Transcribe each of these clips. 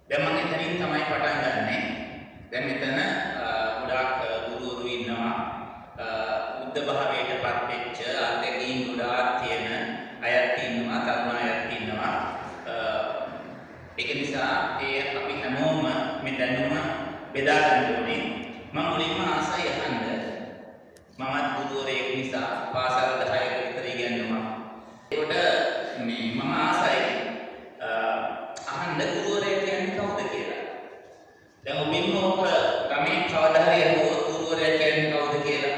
දැන් මම එතනින් තමයි පටන් ගන්නෙ. දැන් මෙතන ගොඩාක් ගුරුවරු ඉන්නවා. බුද්ධ භාවයටපත් වෙච්ච අත්දැකීම් ගොඩාක් තියෙන අයත් ඉන්නවා, තරුණ අයත් ඉන්නවා. ඒක නිසා ඒ අපි හැමෝම මේ දැනුම බෙදා ගන්න ඕනේ. මම මුලින්ම ආසයි අහන්න. මමත් ගුරුවරයෙක් නිසා පාසල් 10ක විතර ඉගෙනුවා. ඒකට මේ මම ආසයි අහන්න ගුරුවරයෙක් කියන්නේ කවුද කියලා. දැන් ඔබින්ම ඔබ ගමේ කවදා හරි අහුවොත් ගුරුවරයෙක් කියන්නේ කවුද කියලා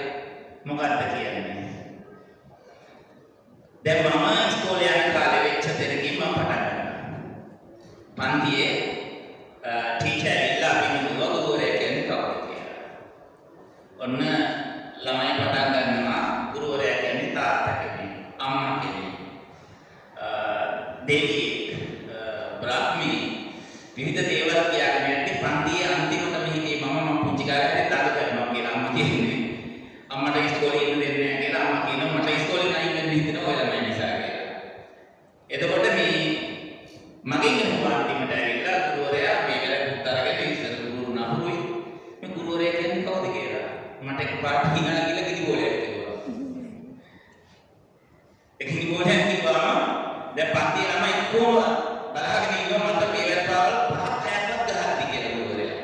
මොකක්ද කියන්නේ? දැන් මම ඉස්කෝලේ යන කාලේ වෙච්ච දෙයකින් මම පටන් ගන්නවා. පන්තියේ ටීචර් ඉල්ලා අපිට ගුරුවරයෙක් කියන්නේ කවුද කියලා. ඔන්න ළමයි පටන් ගන්නවා ගුරුවරයා කියන්නේ තාත්තා කෙනෙක්, අම්මා කෙනෙක්, දෙවියෙක්, බ්‍රහ්මී විවිධ දේවල් කියාගෙන යද්දි පන්තියේ අන්තිමටම හිටියේ මම පුංචි කාලේ දඟ කරනවා කියලා අම්මා කියන්නේ. අම්මට ඉස්කෝලේ ඉන්න දෙන්නේ නැහැ කියලා අම්මා කියනවා මට ඉස්කෝලේ නයින් වෙන්න හිතෙනවා ඔය ළමයි නිසා කියලා. එතකොට මේ මගෙන් අහුවා අන්තිමට ඇවිල්ලා ගුරුවරයා මේ වෙලාවට උත්තරගෙන ඉස්සර ගුරු නහුයි මේ ගුරුවරයා කියන්නේ කවුද කියලා. මට එකපාරට හිනා කියලා කිරි බෝලයක් කිව්වා. ඒ කිරි බෝලයක් කිව්වම දැන් පන්තියේ ළමයි කොහොම බලාගෙන ඉන්නවා මට මේ වෙලාවට පහක් හැක්කක් ගහද්දි කියලා ගුරුවරයා.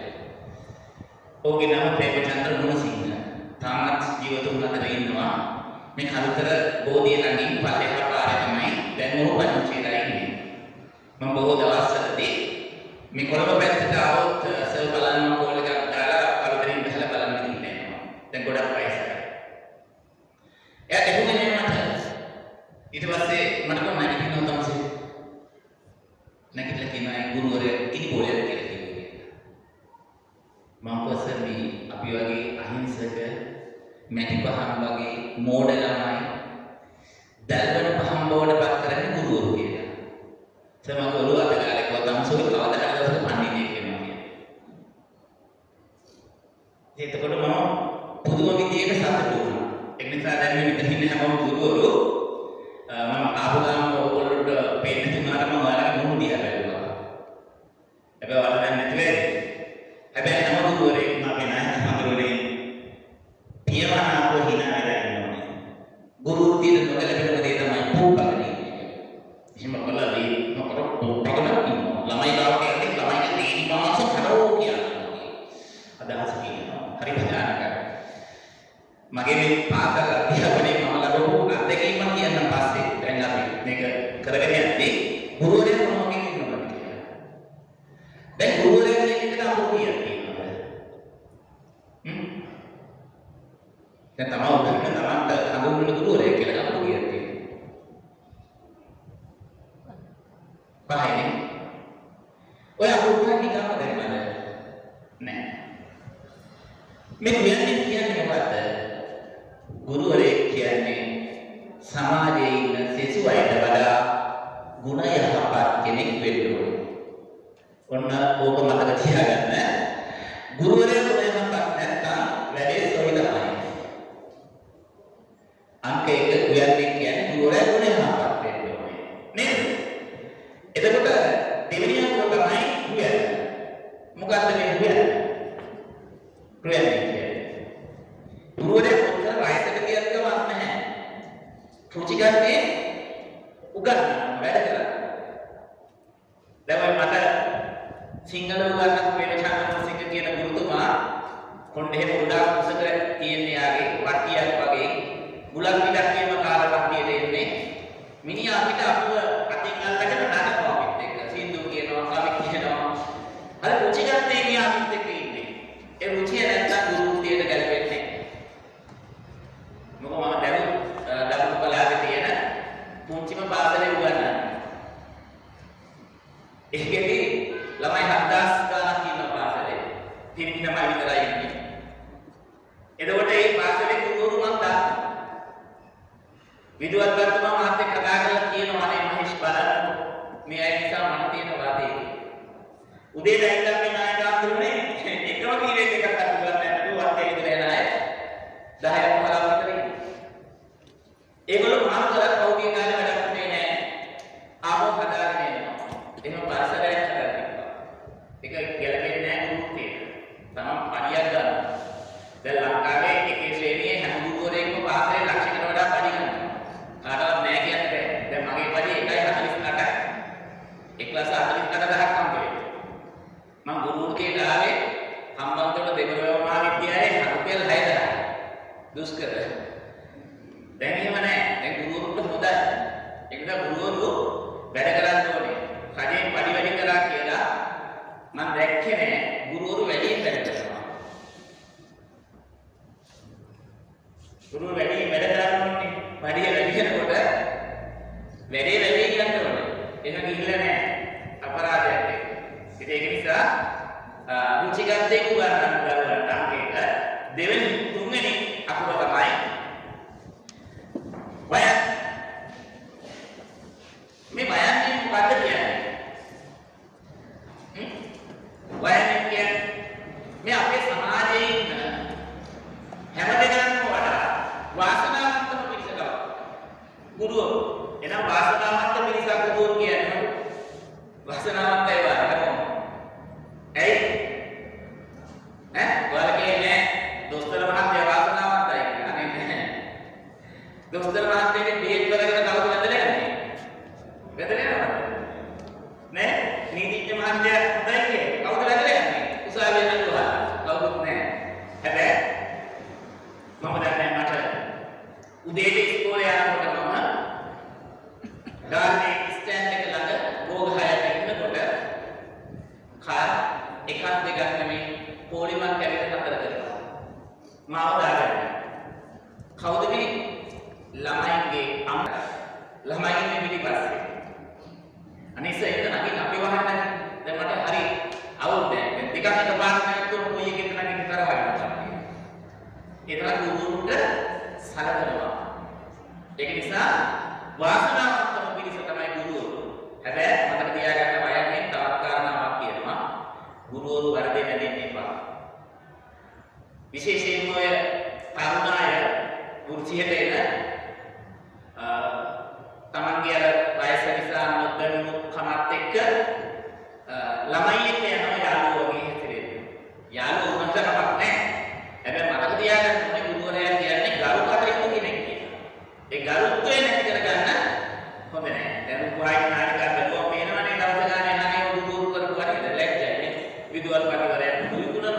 ඕකේ නම ප්‍රේමචන්ද්‍ර මුණසිංහ. තාමත් ජීවතුන් අතර ඉන්නවා. මේ කලුතර බෝධිය ළඟින් පල්ලෙහා පාරේ තමයි දැන් මොහොත පන්තිලා ඉන්නේ. මම බොහෝ දවස්වලදී මේ කොළඹ පැත්තට આવොත් සර් බලන්න කෝල් එකක් දාලා කලුතරින් බහලා බලන්න ඉන්නේ යනවා. දැන් ගොඩක් වයසයි. එයා එහුනේ මට. ඊට පස්සේ මට කොහොමද කියනවා තමයි. නැගිටලා කියනවා ගුරුවරයා කිරි බෝලයක් කියලා කිව්වා. මම කොහොමද මේ අපි වගේ අහිංසක මැටි පහන් වගේ මෝඩ ළමයි දැල්වන පහන් බවට පත් කරන්නේ ගුරුවරු කියලා. සමහර ඔළුව අත ගාලා කිව්වා තමසොයි කවදා හරි දවසක පණ්ඩිතයෙක් වෙනවා කියලා. එතකොට මම පුදුම විදියට සතුටු වුණා. ඒ නිසා දැන් මේ මෙතන ඉන්න හැමෝම ගුරුවරු මම ආපු ගමන් ඔයගොල්ලන්ට පෙන්න තුනකට මම ඔයාලගේ මුහුණ දිහා බැලුවා. හැබැයි ඔයාලා දැන් නැති වෙයි. හැබැයි හැම ගුරුවරයෙක් මගේ නැහැ හඳුරන්නේ. පියවනාව හිනා වෙලා ඉන්නෝනේ. ගුරු තියෙන නොගැලපෙන දේ තමයි පොප්පගෙන ඉන්නේ. එහෙම කළාදී මොකද පොප්පගෙන ඉන්නවා. ළමයි ගාවට යන්නේ ළමයිගේ තේරි මාස කරෝ කියන්නේ. අදහස කියනවා. හරි භයානකයි. මගේ මේ පාසල් අධ්‍යාපනයේ මම ලැබපු අත්දැකීම කියන්න පස්සේ දැන් අපි මේක කරගෙන යද්දී ගුරුවරයා මොනවද කියනවා කියලා. දැන් ගුරුවරයා කියන එකට අපෝ කියන්නේ. දැන් තමයි උදේට තමන්ට හඳුන්වන ගුරුවරයෙක් කියලා අපෝ කියන්නේ. පහයිනේ. ඔය අපෝ නිකම්ම දැනගන්න නෑ. මේ කියන්නේ මොකද්ද? ගුරුවරයෙක් කියන්නේ සමාජයේ ඉන්න සෙසු අයට වඩා ගුණ යහපත් කෙනෙක් වෙන්න ඕනේ. ඔන්න ඕක මතක තියාගන්න. ගුරුවරයා ගුණ යහපත් නැත්නම් වැඩේ සොයි තමයි. අංක 1 කියන්නේ ගුරුවරයා ගුණ යහපත් වෙන්න ඕනේ. නේද? එතකොට දෙවෙනි අංක තමයි ගුරුවරයා. මොකද්ද මේ ගුරුවරයා? ගුරුවරයා ගුරුවරයා කොච්චර වයසක කියත් කමක් නැහැ. රුචි ගන්නේ උගන්වන වැඩ කරා. දැන් මට සිංහල උගන්වන්න ප්‍රේමචන්ද්‍ර සිංහ කියන ගුරුතුමා කොණ්ඩේ ගොඩාක් උසක තියෙන යාගේ වට්ටියක් වගේ බුලත් පිටක් කියම කාල වට්ටියට එන්නේ. මිනිහා අපිට අපව අතින් අල්ලගෙන නටනවා අපිත් එක්ක. සින්දු කියනවා, කවි කියනවා. අර රුචි ගන්නේ මියා අපිත් එක්ක ඉන්නේ. ඒ රුචිය නැත්තම් ගුරු වෘත්තියට ගැලපෙන්නේ නැහැ. මොකද මම දරුණු කලාවේ තියෙන පුංචිම පාසලේ උගන්වන්නේ. ඒකෙදි ළමයි 7000 ගානක් ඉන්න පාසලේ. තිරින් තමයි විතරයි ඉන්නේ. එතකොට මේ පාසලේ ගුරුවරු මම දන්නවා. විදුවත් ගත්තම මාත් එක්ක කතා කරලා කියනවා අනේ මහේෂ් බලන්න මේ අය නිසා මට තියෙන වාදේ. උදේ දැයිලා මේ නායක අඳුරනේ එකම පීරියඩ් එකක් අතු ගන්න නැතුව වත්තේ ඉඳලා යන අය 10ක් 15ක් විතර ඉන්නේ. ඒගොල්ලෝ මාත් කරක් කවුගේ කාලේ වැඩක් කරන්නේ නැහැ. ආවෝ හදාගෙන එනවා. එහෙම පරිසරයක් හදලා මම දැක්කේ නෑ ගුරුවරු වැඩියෙන් වැඩ කරනවා. ගුරුවරු වැඩියෙන් වැඩ කරනෝනේ වැඩි වෙනකොට වැඩේ වැඩි කියන්න ඕනේ. එහෙම ගිහිල්ලා නෑ අපරාධයක් ඒක. ඉතින් ඒක නිසා රුචිකත්වයේ උගන්වන්න ගලවන්න අංකයක දෙවෙනි තුන්වෙනි අකුර තමයි වයන්. මේ වයන්නේ මොකද්ද කියන්නේ? වයන්නේ කියන්නේ මේ අපේ සමාජයේ ඉන්න හැමදෙනාම වඩා වාසනාවන්තම පිරිසක්. ගුරුවරු එනම් වාසනාවන්ත පිරිසක් ගුරුවරු කියන්නේ වාසනාවන්තයි වගේ. ඇයි? ඔයාලා කියන්නේ දොස්තර මහත්තයා වාසනාවන්තයි කියලා. අනේ නැහැ. දොස්තර මහත්තයාගේ බේත් කරගෙන කවුද වැදලා යන්නේ? වැදලා යනවා. නේ? නීතිඥ මහත්තයා හොඳයි කියේ. කවුද වැදලා යන්නේ? උසාවියේ නළුවා. කවුරුත් නැහැ. හැබැයි මම දන්නේ මට උදේට ඉස්කෝලේ යනකොට මම ගාල්ලේ ස්ටෑන්ඩ් එක ළඟ භෝග හයක් ඉන්නකොට කාර් එකක් දෙකක් නෙමෙයි පොලිමක් ඇවිල්ලා නතර කරනවා. මාව දාගන්න. කවුද මේ? ළමයින්ගේ අම්මා. ළමයි ඉන්නේ පිටිපස්සේ. අනිත් සයිඩ් නගින්න අපි වහන්න. දැන් මට හරි අවුල් දැන් දෙකක් එකපාරට නැත්නම් කොයි එකකින් නගින්න තරහ වෙනවා. ඒ තරම් ගුරුවරුන්ට සලකනවා. ඒක නිසා වාසනාවන්තම පිරිස තමයි ගුරුවරු. හැබැයි මතක තියාගන්න වයන්නේ තවත් කාරණාවක් කියනවා. ගුරුවරු වරදෙන්න දෙන්න එපා. විශේෂයෙන්ම ඔය තරුණ අය වෘත්තියට එන තමන්ගේ අර වයස නිසා නොදැනුණු කමත් එක්ක ළමයි එක්ක යනවා යාළුවෝ වගේ හැසිරෙන්න. යාළුවෝ උනට කමක් නැහැ. හැබැයි මතක තියාගන්න ඕනේ ගුරුවරයා කියන්නේ ගරු කටයුතු කෙනෙක් කියලා. ඒ ගරුත්වය නැති කරගන්න හොඳ නැහැ. දැන් උපායි නාටිකා බැලුවා පේනවනේ දවස් ගානේ අනේ ගුරුවරු කරපු වැඩ ලැජ්ජයි. විදුවල් පරිවරයක් දුරුකුණා.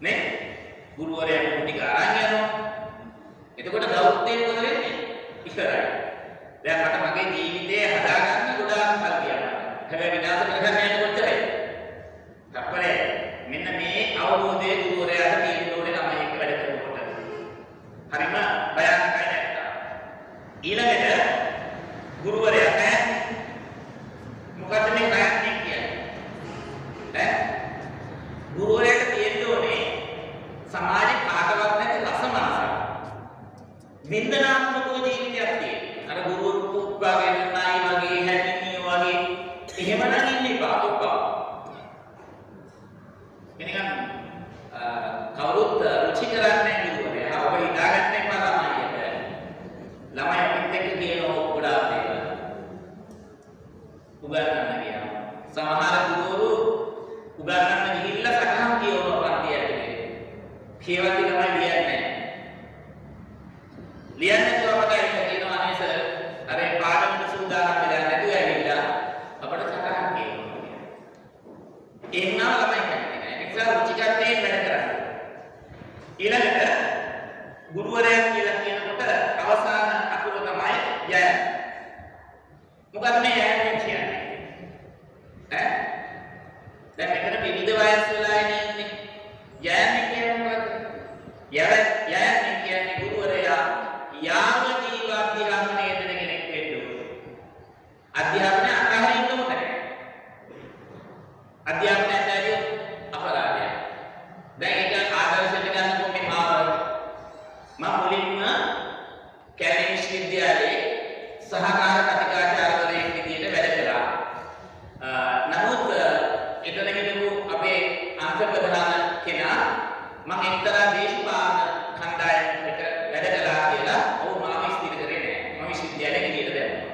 නේ? ගුරුවරයා ටික අරන් යනවා. එතකොට ගෞරවයෙන් මොකද වෙන්නේ? ඉස්සරහයි. දැන් මට මගේ ජීවිතේ හදාගන්න ගොඩාක් කල් ගියා. හැබැයි විනාශ කරගන්න යන්නේ කොච්චරයි? තප්පරේ. මෙන්න මේ අවබෝධයේ ගුරුවරයාට තියෙන්න ඕනේ ළමයි එක්ක වැඩ කරනකොට. හරිම භයානකයි නැත්තා. ඊළඟට ගුරුවරයා මොකද්ද මේ භයානක කියන්නේ? ගුරුවරයාට තියෙන්න ඕනේ සමාජේ කාටවත් නැති රසමනසක්. වින්දනාත්මක ජීවිතයක් තියෙන්න. අර ගුරුවරු පුප්පාගෙන නයි වගේ හැටිනිය වගේ එහෙම නම් ඉන්න එපා පුප්පා. එනිකන් කවුරුත් රුචි කරන්නේ ගුරුවරයා. ඔබ හිතාගන්න එපා ළමයිට. ළමයි අපිත් එක්ක කියන ගොඩාක් දේවල් උගන්වන්න කියනවා. සමහර ගුරුවරු උගන්වන්න ගිහිල්ලා සටහන් කියවනවා පන්ති ඇතුලේ. කියවද්දි ළමයි ලියන්නේ නැහැ. ලියන්නේ නැතුව අපට කියනවා අනේ සර් අර පාඩමට සූදානම් වෙලා නැතුව ඇවිල්ලා අපට සටහන් කියවනවා. එන්නා ළමයි කැමති නැහැ. ඒ නිසා රුචිකත්වයෙන් වැඩ කරන්න. ඊළඟට ගුරුවරයා කියලා කියනකොට අවසාන අකුර තමයි යය. මොකද මේ යය කියන්නේ? දැන් මෙතන විවිධ වයස් වෙලා ඉන්නේ. යය කියන්නේ මොකද? යය කියන්නේ ගුරුවරයා යාව ජීව අධ්‍යාපනයේ දෙන කෙනෙක් වෙන්න ඕනේ. අධ්‍යාපනය අතහරින්න ඕනේ. අධ්‍යාපනය ඇතුළේ අපරාධයක්. දැන් ඒක ආදර්ශයට ගන්නකො මේ මාව මම මුලින්ම කැලේ විශ්වවිද්‍යාලයේ සහකාර කතිකාචාර්යවරයෙක් විදිහට වැඩ කළා. නමුත් එතන හිටපු අපේ අංශ ප්‍රධාන කෙනා මම එක්තරා දේශපාලන කණ්ඩායමකට වැඩ කළා කියලා ඔව් මාව ස්ථිර කරේ නෑ. මම විශ්වවිද්‍යාලෙට ගිහින් දැම්මා.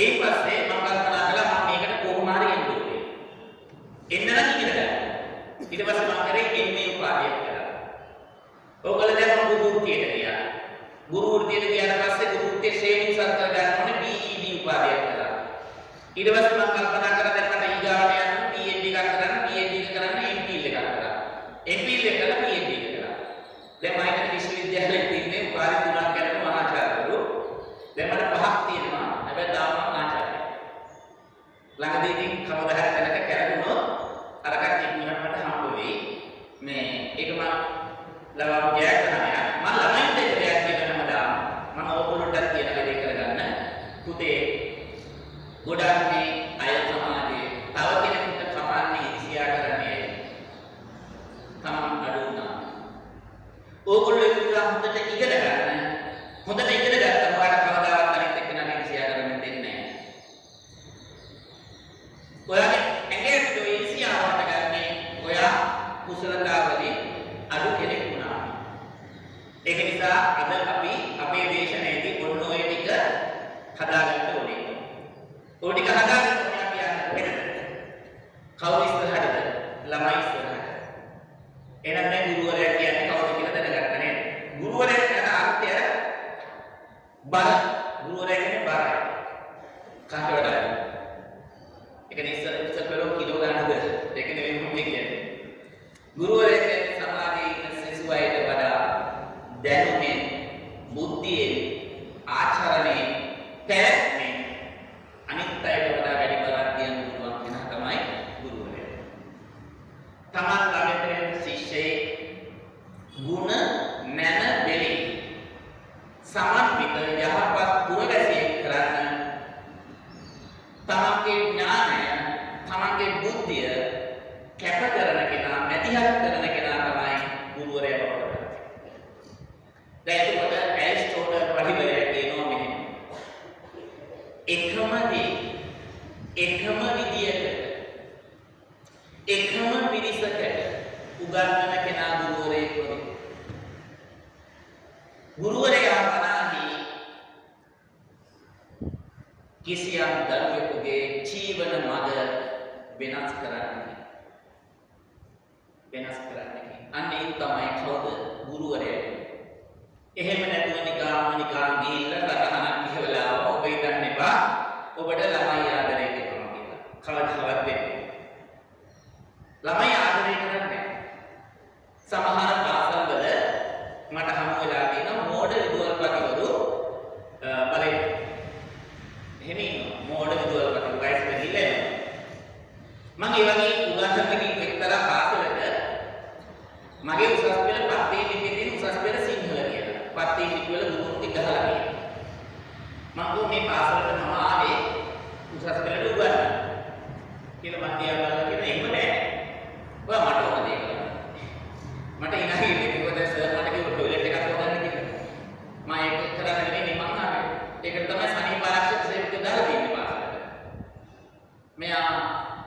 ඒ පස්සේ මම කල්පනා කළා මම මේකට කොහොම හරි එන්න ඕනේ. එන්න නම් ඉගෙන ගන්න. ඊට පස්සේ මම කරේ එන්නේ උපාධියක් කළා. ඕකල දැන් මම ගුරු වෘත්තියට ගියා. ගුරු වෘත්තියට ගියාට පස්සේ ගුරු වෘත්තියේ ශ්‍රේණි සර් කරගන්න ඕනේ BEd උපාධියක් කළා. ඊට පස්සේ මම කල්පනා කරා දැන් මට ඊගාවට යන්න PhD එකක් කරන්න, PhD එක කරන්න MPhil එකක් කරා. MPhil එක කරලා PhD එක කරා. දැන් මම හිතන්නේ විශ්වවිද්‍යාලයේ තින්නේ උපාධි තුනක් ගැන මහාචාර්යවරු. දැන් මට පහක් තියෙනවා. හැබැයි තාම මම ආචාර්යයි. ළඟදී ඉතින් කවදා හරි තැනක කැරදුනොත් අරකට ඉක්මනට මට හම්බ වෙයි. මේ ඒක මම ලබාපු ජයග්‍රහණයක්. මම ළමයින්ට දෙයක් කියන හැමදාම මම ඕගොල්ලන්ටත් කියන වැඩේ කරගන්න. පුතේ ගොඩක් මේ අය සමාජයේ තව කෙනෙකුට කපන්නේ ඉරිසියා කරන්නේ තමන් අඩු වුණා. ඕගොල්ලෝ ඒක හොඳට ඉගෙන ගන්න. හොඳට ඉගෙන ගත්තා ඔයාලට කවදාවත් අනිත් එක්කෙනාට ඉරිසියා කරන්න දෙන්නේ නැහැ. ඔයාගේ ඇඟේ ඉරිසියාවට ගන්නේ ඔයා කුසලතාවලින් අඩු කෙනෙක් වුණා. ඒක නිසා අද අපි අපේ දේශනාවේදී ඔන්න ඔය ටික හදාගන්න ඕනේ. ඔය ටික හදාගන්න ඕනේ අපි යන්න. කවුරු ඉස්සරහටද? ළමයි ඉස්සරහට. එහෙනම් දැන් ගුරුවරයා කියන්නේ කවුද කියලා දැනගත්තා නේද? ගුරුවරයා කියන අර්ථය බර. ගුරුවරයා කියන්නේ බරයි. කාට වඩාද? ඒක ඉස්සර පෙරෝ කිලෝ ගන්නද? ඒක නෙවෙයි මම කියන්නේ. ගුරුවරයා කියන්නේ සමාජයේ ඉන්න සිසු අයට වඩා දැනුමෙන්, බුද්ධියෙන්, ආචරණයෙන්, පැවැත්මෙන් අනිත් අයට වඩා වැඩි බරක් දියන්න පුළුවන් කෙනා තමයි ගුරුවරයා. තමන් ළඟට ශිෂ්‍යයේ ගුණ මන බෙලි සමන්විත යහපත් පුරවැසියෙක් කරන්න තමන්ගේ ඥානය, තමන්ගේ බුද්ධිය කැප කරන කෙනා, මැදිහත් කරන කෙනා තමයි ගුරුවරයා බවට පත් වෙන්නේ. දැන් එතකොට ඇරිස්ටෝටල් පරිවර්තනය කියනවා මෙහෙම. එකම විදියට එකම පිරිසකට උගන්වන කෙනා ගුරුවරයෙක් වගේ. ගුරුවරයා වනාහි කිසියම් දරුවෙකුගේ ජීවන මඟ වෙනස් කරන්නේ. අන්න ඒ තමයි කවුද? ගුරුවරයා. එහෙම නැතුව නිකන් ගිහිල්ලා රටහනක් කියවලා ඔබ හිතන්න එපා ඔබට ළමයි ආදරය කරනවා කියලා. කවදාවත් වෙන්නේ. ළමයි ආදරය කරන්නේ සමහර පාසල්වල මට හමු වෙලා තියෙන මෝඩ විදුහල්පතිවරු බලන්න. එහෙම ඉන්නවා. මෝඩ විදුහල්පති වයසට ගිහිල්ලා එනවා. මම ඒ වගේ උගන්වන්නකින් එක්තරා පාසලක මගේ උසස් පෙළ පත්තේ ලිපියේ උසස් පෙළ සිංහල කියලා. පත්තේ ලිපිවල ගුරුතුමෝ ගහලා කියනවා. මම මේ පාසලට මම ආවේ උසස් පෙළට උගන්වන්න. කියලා මම තියා බලලා කියන එහෙම නෑ. ඔයා මට ඕන දේ කරන්න. මට ඉනහිල්ලේ කිව්වද සර් මට කිව්ව ටොයිලට් එකක් හොදන්න කියලා. මම ඒක කරන්න නෙමෙයි මං ආවේ. ඒකට තමයි සනීප ආරක්ෂක සේවකයෝ දාලා දෙන්නේ පාසලට. මෙයා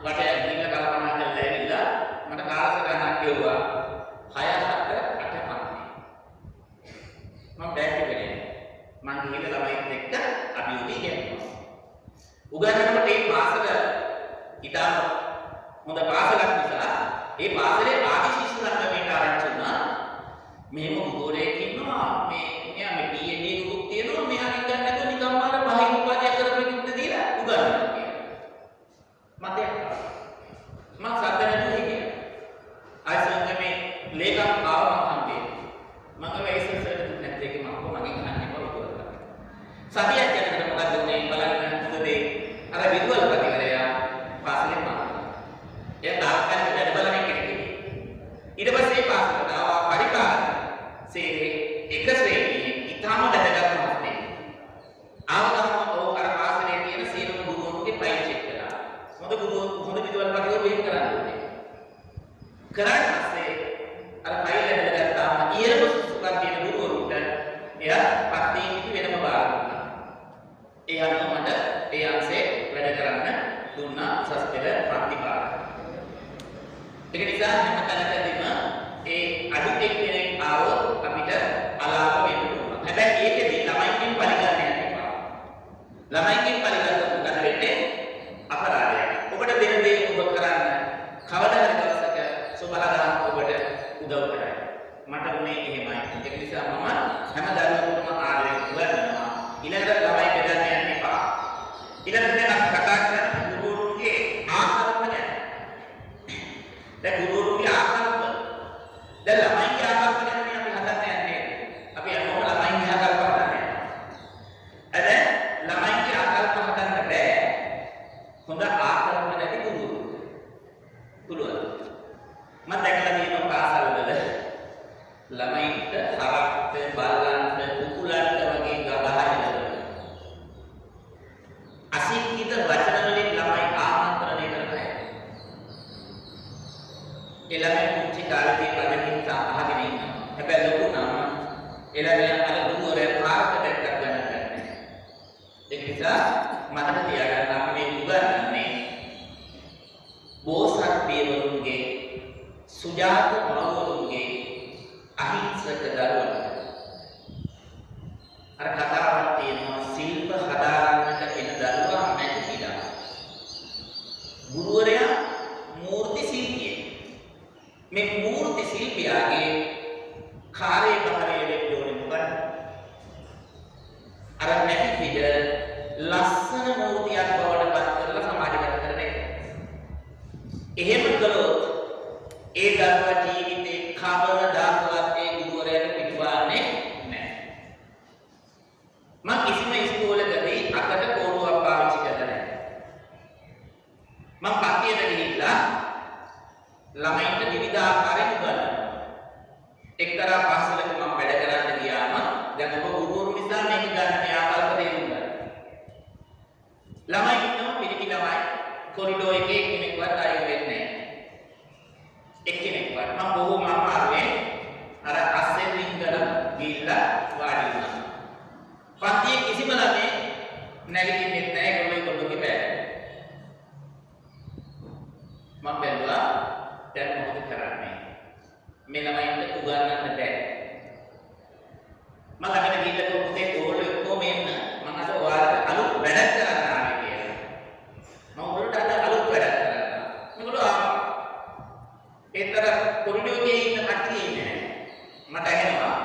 වටේ ගිහිල්ලා කල්පනා කරලා ඇවිල්ලා මට කාලසටහනක් ගෙවුවා. 6-7-8 පන්ති. මම බෑග් එක ගෙනියන්නේ. මං ගිහිල්ලා ළමයිත් එක්ක අපි උදේ ඉගෙනුවා. උගන්වනකොට මේ පාසල ඉතාම හොඳ පාසලක් නිසා ඒ පාසලේ ආදි ශිෂ්‍ය ළමයින්ට ආරංචි වුණා. මෙහෙම ගුරුවරයෙක් ඉන්නවා. මෙයා මේ D&D ගුරුත් තියෙනවා. මෙයා නිකන් නැතුව නිකම්ම අර පහින් උපාධිය කරපෙන්න දීලා උගන්වනවා කියලා. මතයක් ආවා. මම සද්ද නැතුව හිටියා. ආසංගමේ ලේකම් ආවම හම්බේ. මම වෙයිසර්ට දුන්නේ නැත් ඒක මම කොහොමද ගහන්නේ බවුවා. සතියක් යනකොට මොකද උනේ බලන්න හොඳ දේ. අර විදුහල්පතිවරයා පාසලේ මානවා. එයා තාක්ෂණික වැඩ බලන කෙනෙක්. ඊට පස්සේ පාසලට ආවා පරිපාලන සේවයේ එක ශ්‍රේණියේ ඉතාම වැදගත් මහත්තයෙක්. ආවම ඔව් අර පාසලේ තියෙන සියලුම ගුරුවරුන්ගේ ෆයිල් චෙක් කළා. හොඳ විදුහල්පතිවරු වෙන් කරන්න ඕනේ. කරාට පස්සේ අර ෆයිල් එක දැක්කාම ඊළඟ සුසුකම් තියෙන ගුරුවරුන්ට එයා පත්තේ පිටු වෙනම බාර දුන්නා. ඒ අනුව මට ඒ අංශේ වැඩ කරන්න දුන්නා උසස් පෙළ පන්ති බාර. ඒක නිසා හැම තැනකදීම ඒ අඩු කෙනෙක් ආවොත් අපිට අලාභ වෙන්න පුළුවන්. හැබැයි ඒකෙදී ළමයින්ගෙන් පරිගණනයක් එපා. ළමයින්ගෙන් පරිගණනයක් මොකද වෙන්නේ? අපරාධයක්. ඔබට දෙන දේ ඔබ කරන්න කවදා හරි දවසක සුබලදාන ඔබට උදව් කරයි. මට උනේ එහෙමයි. ඒක නිසා මම හැම දරුවෙකුටම ආදරේ උගන්වනවා. ඊළඟට ළමයි බෙදන්න යන්න එපා. ඊළඟට අපි කතා කරන්නේ ගුරුවරුන්ගේ ආකල්ප ගැන. දැන් ගුරුවරුන්ගේ ආකල්ප ආකල්ප නැති ගුරුවරු. පුළුවන්. මම දැකලා තියෙනවා පාසල්වල ළමයින්ට හරක්ට බල්ලන්ට කුකුලන්ට වගේ ගහලා අශික්ෂිත වචන වලින් ළමයි ආමන්ත්‍රණය කරනවා. ඒ ළමයි කුංචි කාලේ පදකින් අහගෙන ඉන්නවා. හැබැයි ලොකු නම් ඒ ළමයා අර ගුරුවරයා පාරට දැක්කත් ගණන් ගන්නෑ. ඒ නිසා මතක තියාගන්න අපි මේ උගන්වන්නේ බෝසත් පියවරුන්ගේ සුජාත මව්වරුන්ගේ අහිංසක දරුවන්. අර කතාවක් තියෙනවා ශිල්ප හදාගන්නට එන දරුවා නැති කියලා. ගුරුවරයා මූර්ති ශිල්පියෙක්. මේ මූර්ති ශිල්පියාගේ කාර්යභාරය වෙන්න ඕනේ මොකක්ද? අර නැති පිට ලස්සන මූර්තියක් බවට පත් කරලා සමාජගත කරන එක. එහෙම කළොත් ඒ දරුවා ජීවිතේ කවදාවත් ඒ ගුරුවරයාට පිටුපාන්නේ නැහැ. මම කිසිම ඉස්කෝලේකදී අකට කෝරුවක් පාවිච්චි කරලා නැහැ. මම පන්තියට ගිහිල්ලා ළමයින්ට විවිධ ආකාරයෙන් උගන්වනවා. එක්තරා පාසලක මම වැඩ කරන්න ගියාම දැන් ඔබ ගුරුවරු නිසා මේක ගන්න ආකල්ප තේරුම් ගන්න. ළමයි ඉන්නවා පිළිපි ළමයි කොරිඩෝ එකේ කෙනෙක්වත් අයින් වෙන්නේ නැහැ. එක්කෙනෙක්වත් මම බොහොම අමාරුවෙන් අර අස්සෙන් රින්ගල ගිහිල්ලා වාඩි වුණා. පන්තියේ කිසිම ළමෙක් නැගිටින්නේ නැහැ ඒගොල්ලෝගේ බෑග්. මම බැලුවා දැන් මොකද කරන්නේ? මේ ළමයින්ට උගන්වන්න බෑ. මම ළඟට ගිහිල්ලා පුතේ ඕගොල්ලෝ ඔක්කොම එන්න. මම අද ඔයාලට අලුත් වැඩක් කරන්න ආවේ කියලා. මම ඔයාලට අද අලුත් වැඩක් කරන්න. මේගොල්ලෝ ආවා. ඒතර කොරිඩෝරේ ඉන්න කට්ටිය ඉන්නේ. මට ඇහෙනවා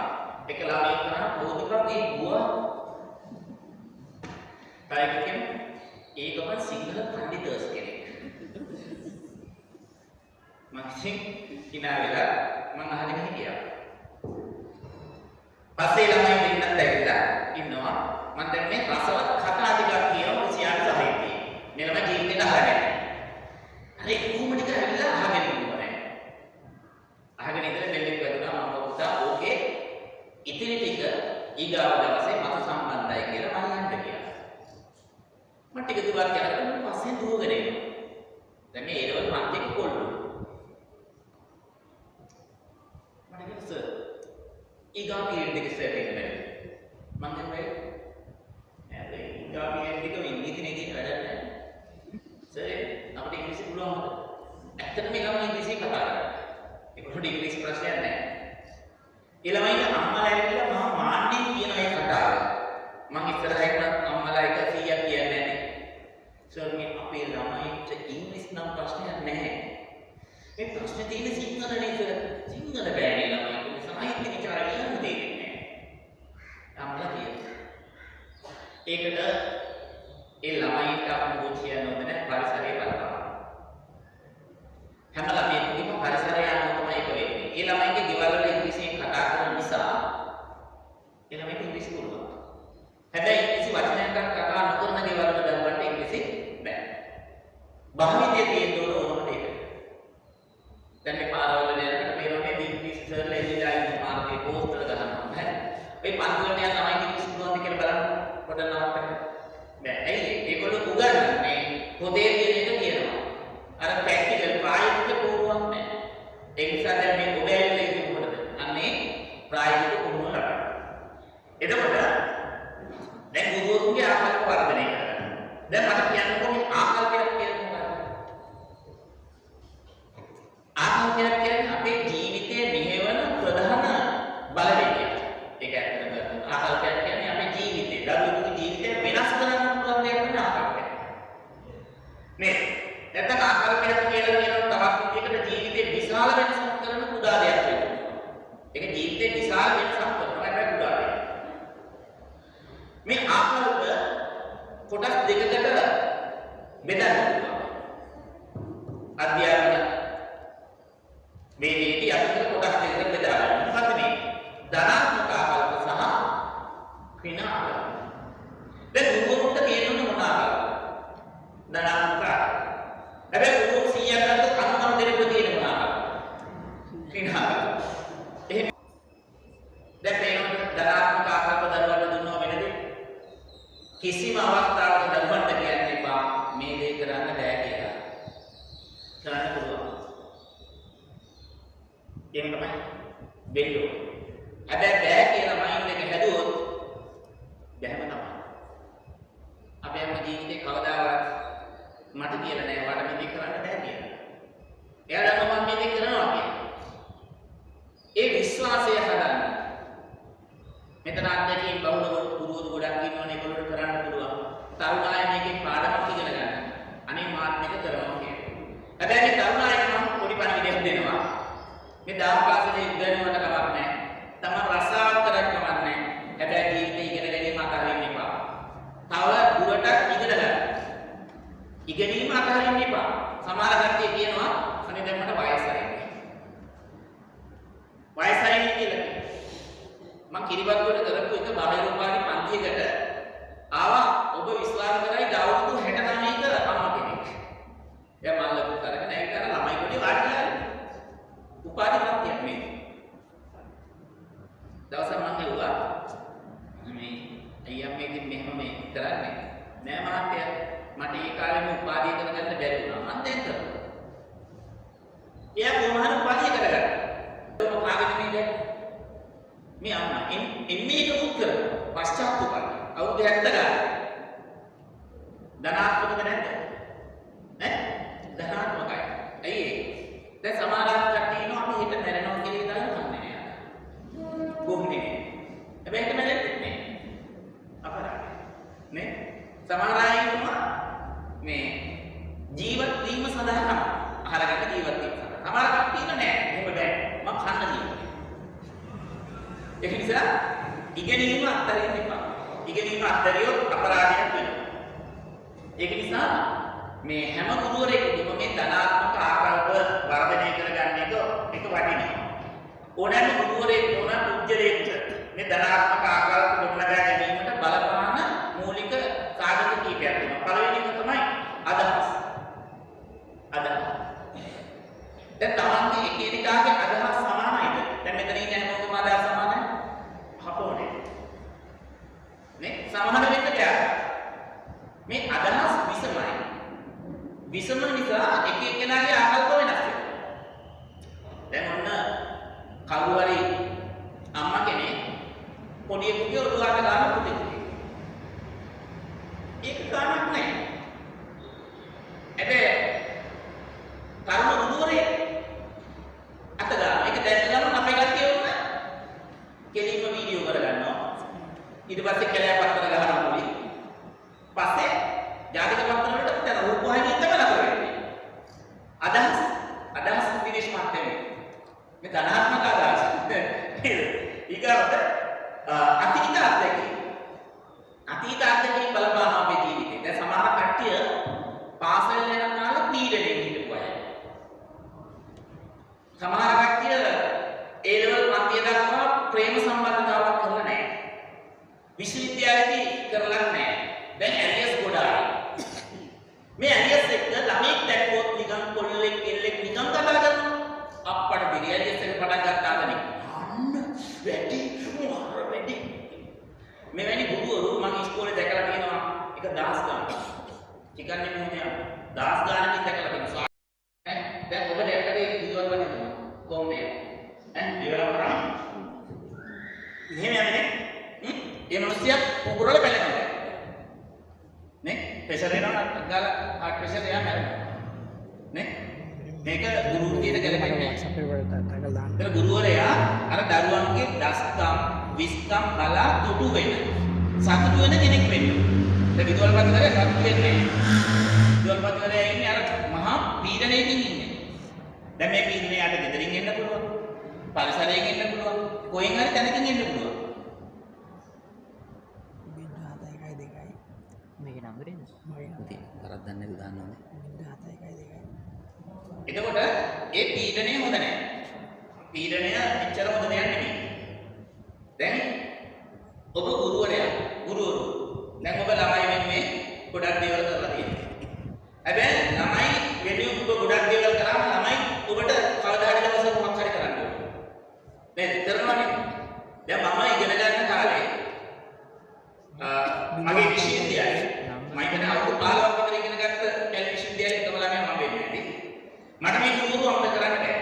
එක ළමයෙක් කරන පොදුකම් ඒ ගුවා. තායිකෙන් ඒකම සිංහල පඬිතුස් කෙනෙක්. මම කිනා වෙලා මම අහගෙන හිටියා. පස්සේ ළමයි දෙන්නත් ඇවිල්ලා ඉන්නවා. මම දැන් මේ රසවත් කතා ටිකක් කියනවා සියල්ල සාහිත්‍යයේ. මේ ළමයි ජීවිතේට අහගෙන. හරි කොහොමද කියලා අහගෙන ඉන්නවා. අහගෙන ඉඳලා මෙල්ලෙක් වැදුනා මම පුතා ඕකේ ඉතිරි ටික ඊගාව දවසේ මත සම්බන්ධයි කියලා මම යන්න ගියා. මම ටික දුරක් යනකොට පස්සේ දුවගෙන එනවා. දැන් මේ ඒරවල පන්තික කොල්ලෝ. මට කිව්වා සර් ඊගාව පීරියඩ් එක සර් එන්නේ. මම දැන් නෑ ඊගාව පීරියඩ් එක ඉංග්‍රීසි නේ වැඩක් නෑ. සර් අපිට ඉංග්‍රීසි පුළුවන්ද? ඇත්තටම මේ ළමයි ඉංග්‍රීසි කතා කරනවා. ඒකට ඉංග්‍රීසි ප්‍රශ්නයක් නැහැ. ඒ ළමයිට අම්මලා ඇවිල්ලා මහා මාන්නේ කියන ඒ කතාව. මම ඉස්සරහින් අම්මලා 100ක් කියන්නේ නැහැ. සර් මේ අපේ ළමයිට ඉංග්‍රීසි නම් ප්‍රශ්නයක් නැහැ. මේ ප්‍රශ්නේ තියෙන්නේ සිංහලනේ සර්. සිංහල බෑනේ ළමයිට. සාහිත්‍ය විචාර කියන්න දෙන්නේ නැහැ. අම්මලා කියනවා. ඒකට ඒ ළමයිට අපු කියන්න ඕනේ නැහැ පරිසරය බලපං. හැම ළමයෙකුගේම පරිසරය අනුව තමයි ඒක වෙන්නේ. ඒ ළමයිගේ ගෙවල් වල ඉංග්‍රීසියෙන් කතා කරන නිසා ඒ ළමයිට ඉංග්‍රීසි පුළුවන්. හැබැයි ඉංග්‍රීසි වචනයක් කතා නොකරන ගෙවල් වල දරුවන්ට ඉංග්‍රීසි බෑ. භාවිතයේ තියෙන ඕනම දෙයක්. දැන් මේ පාරවල යනකොට මේ ළමයි ඉංග්‍රීසි සර්ලා එළිලා ඉන්න මාර්ගයේ පෝස්ටර් ගහනවා. හරි. ඔය පන්තිවලට යන ළමයි ඉංග්‍රීසි පුළුවන්ද කියලා බලන්න. පොඩ්ඩක් නවත්තන්න. බෑ. ඇයි? ඒගොල්ලෝ උගන්වන්නේ පොතේ තියෙන එක කියනවා. අර ප්‍රැක්ටිකල් ප්‍රායෝගික පුහුණුවක් නැහැ. ඒ නිසා දැන් මේ ඔබ ඇවිල්ලා ඉන්නේ මොකටද? අන්නේ ප්‍රායෝගික පුහුණුව ලබන්න. එතකොට දැන් ගුරුවරුන්ගේ ආකල්ප වර්ධනය කරගන්න. දැන් මට කියන්න ඕනේ ආකල්පයක් කියන්නේ මොකක්ද? ආකල්පයක් කියන්නේ අපේ ජීවිතයේ මෙහෙවන ප්‍රධාන බලවේගය. ඒක ඇත්තටම ආකල්පයක් කියන්නේ අපේ ජීවිතේ දරුවෙකුගේ ජීවිතය වෙනස් කරන්න පුළුවන් දෙයක් වෙන ආකල්පයක්. මේ නැත්නම් ආකල්පයක් කියලා කියන තවත් විදිහකට ජීවිතේ විශාල වෙනසක් කරන කුඩා දෙයක් වෙනවා. ඒක ජීවිතේ විශාල වෙනසක් කරනවා හැබැයි කුඩා දෙයක්. මේ ආකල්ප කොටස් දෙකකට බෙදන්න පුළුවන්. අධ්‍යාපන මේ වේදී අපි කොටස් දෙකකට බෙදා ගන්න. මොකද මේ ධනාත්මක ආකල්ප සහ ඍණ ආකල්ප. දැන් ගුරුවරුන්ට කියන්න මොන ආකල්ප? ධනාත්මක එහෙම තමයි වෙන්න ඕනේ. හැබැයි බෑ කියලා මයින්ඩ් එක හැදුවොත් බෑම තමයි. අපි හැම ජීවිතේ කවදාවත් මට කියලා නෑ වට මේක කරන්න බෑ කියලා. එයාලා මම මේක කරනවා කියලා. ඒ විශ්වාසය හදන්න. මෙතන අධ්‍යක්ෂකයන් බහුල ගුරුවරු ගොඩක් ඉන්නවනේ ඒගොල්ලෝ කරන්න පුළුවන්. තරුණ අය මේකෙන් පාඩමක් ඉගෙන ගන්න. අනේ මාත් මේක කරනවා කියලා. හැබැයි මේ තරුණ අයට මම පොඩි පණිවිඩයක් දෙනවා. මේ දාපකාසනේ ඉගෙනුවට කමක් නැහැ. තමන් රසාවක් කරත් කමක් නැහැ. හැබැයි ජීවිතේ ඉගෙන ගැනීම අතහරින්න එපා. තව දුරට ඉගෙන ගන්න. ඉගෙනීම අතහරින්න එපා. සමහර කට්ටිය කියනවා අනේ දැන් මට වයසයි. වයසයි කියලා. මම කිරිබත්ගොඩ කරපු එක බාහිර උපාධි පන්තියකට ආවා. ඔබ විශ්වාස කරයි අවුරුදු 69ක අම්මා කෙනෙක්. එයා මල්ලක කරගෙන ඇවිත් අර ළමයි කොටේ වාඩිලා උපාධි පන්තියක් මේ. දවසක් මම කිව්වා මේ අයියා මේකෙන් මෙහෙම මේ කරන්නේ නෑ මහත්තයා මට ඒ කාලෙම උපාධිය කරගන්න බැරි වුණා. මම දැන් කරනවා. එයා කොහොමද උපාධිය කරගන්නේ? මේ අම්මා එන්නේ එක දුක් කරනවා. පශ්චාත්තාපයි. අවුරුදු 70 ගාන. ධනාත්මකද නැද්ද? ඈ? ධනාත්මකයි. ඇයි ඒ? දැන් සමහර කට්ටිය ඉන්නවා අපි හිත මැරෙනවා කියලා හිතන්නේ නැහැ. කොහොමද? හැබැයි හිත මැරෙන්නේ නැහැ. අපරාධ. නේ? සමහර අය ඉන්නවා මේ ජීවත් වීම සඳහා ආහාරගත ජීවත් වීම සඳහා. සමහර කට්ටිය ඉන්න නැහැ. එහෙම බෑ. මම කන්න දිනවා. ඒක නිසා ඉගෙනීම අත්හැරින්න එපා. ඉගෙනීම අත්හැරියොත් අපරාධයක් වෙනවා. ඒක නිසා මේ හැම ගුරුවරයෙකුටම මේ ධනාත්මක ආකල්ප වර්ධනය කරගන්න එක වටිනවා. ඕනෑම ගුරුවරයෙක් ඕනෑම පුද්ගලයෙකුට මේ ධනාත්මක ආකල්ප ගොඩනගා ගැනීමට බලපාන මූලික සාධක කීපයක් තියෙනවා. පළවෙනි එක තමයි අදහස්. දැන් තමන්ගේ එකිනෙකාගේ අදහස් සමානයිද? දැන් මෙතන ඉන්න හැමෝටම අදහස් සමානයි? හපෝනේ. නේ? සමාන වෙන්න බෑ. මේ අදහස් විසමයි. විසම නිසා එක එක්කෙනාගේ ආකල්ප වෙනස් වෙනවා. දැන් ඔන්න කවුරු හරි අම්මා කෙනෙක් පොඩි එකෙකුගේ ඔළුවට ගන්න පුතේ. ඒක ගන්නක් නැහැ. හැබැයි තරුණ ගුරුවරයෙක් අත ගන්න. ඒක දැන් ගන්න අපේ කට්ටිය වුණා. කෙලින්ම වීඩියෝ කරගන්නවා. ඊට පස්සේ කැලෑ පත්තර ගහනවා මුලින්. පස්සේ ජාතික පත්තර වලට දැන් රූපවාහිනිය තමයි කරන්නේ. අදහස් විදේශ මාධ්‍යමේ. මේ ධනාත්මක අදහස්. ඊගාවට අතීත අත්දැකීම් බලපාන අපේ ජීවිතේ. දැන් සමහර කට්ටිය පාසල් යන කාලේ පීඩණයෙන් හිටපු අය. සමහර කට්ටිය ඒ ලෙවල් පන්තිය දක්වා ප්‍රේම සම්බන්ධතාවක් කරලා නැහැ. විශ්වවිද්‍යාලෙදී කරලා නැහැ. දැන් ඇලියස් ගොඩායි. මේ ඇලියස් එක්ක ළමෙක් දැක්කොත් නිකන් කොල්ලෙක් කෙල්ලෙක් නිකන් කතා කරනවා. අප්පට බිරියලියස් එක පටන් ගත්තාදනේ. අන්න වැඩි මොහොර වැඩි. මෙවැනි ගුරුවරු මම ඉස්කෝලේ දැකලා තියෙනවා එක 10 ගානක්. චිකන්නේ මොහොතේ 10 ගානකින් දැකලා තියෙනවා. දැන් ඔබ දැක්කද ඒ විදුවල් වලින් කොහොමද? ඉවරම කරා. මෙහෙම යන්නේ. ඒ මිනිස්සයා කුකුරල බැලනවා. නේ? ප්‍රෙෂර් එනවා ගාලා හાર્ට් ප්‍රෙෂර් එයා මැරෙනවා. නේ? මේක ගුරු කියන ගැලපෙන්නේ නැහැ. ඒක ගුරුවරයා අර දරුවන්ගේ දස්කම් විස්කම් බලා දුටු වෙන සතුටු වෙන කෙනෙක් වෙන්න. ඒ විදුවල් පත්තරේ සතුටු වෙන්නේ නැහැ. විදුවල් පත්තරේ ඉන්නේ අර මහා පීඩනයකින් ඉන්නේ. දැන් මේ පීඩනය යට ගෙදරින් එන්න පුළුවන්. පරිසරයෙන් එන්න පුළුවන්. කොහෙන් හරි තැනකින් එන්න පුළුවන්. මේකේ නම්බරේද? මගේ කරක් දන්නේ නැති දාන්න ඕනේ. 7.1 එතකොට ඒ පීඩනය හොඳ නැහැ. පීඩනය එච්චර හොඳ දෙයක් නෙමෙයි. දැන් ඔබ ගුරුවරයා දැන් ඔබ ළමයි වෙනුවෙන් ගොඩක් දේවල් කරලා තියෙනවා. හැබැයි ළමයි වෙනුවෙන් ඔබ ගොඩක් දේවල් කරාම ළමයි ඔබට කවදා හරි දවසක මොකක් හරි කරන්න ඕනේ. නේද? කරනවනේ. දැන් මම ඉගෙන ගන්න කාලේ මගේ විශ්වවිද්‍යාලේ මම ඉගෙන අවුරුදු 15ක් විතර ඉගෙන ගත්ත කැලේ විශ්වවිද්‍යාලේ එකම ළමයා මම වෙන්නේ නැති. මට මේ ගුරුවරු අමතක කරන්න බෑ.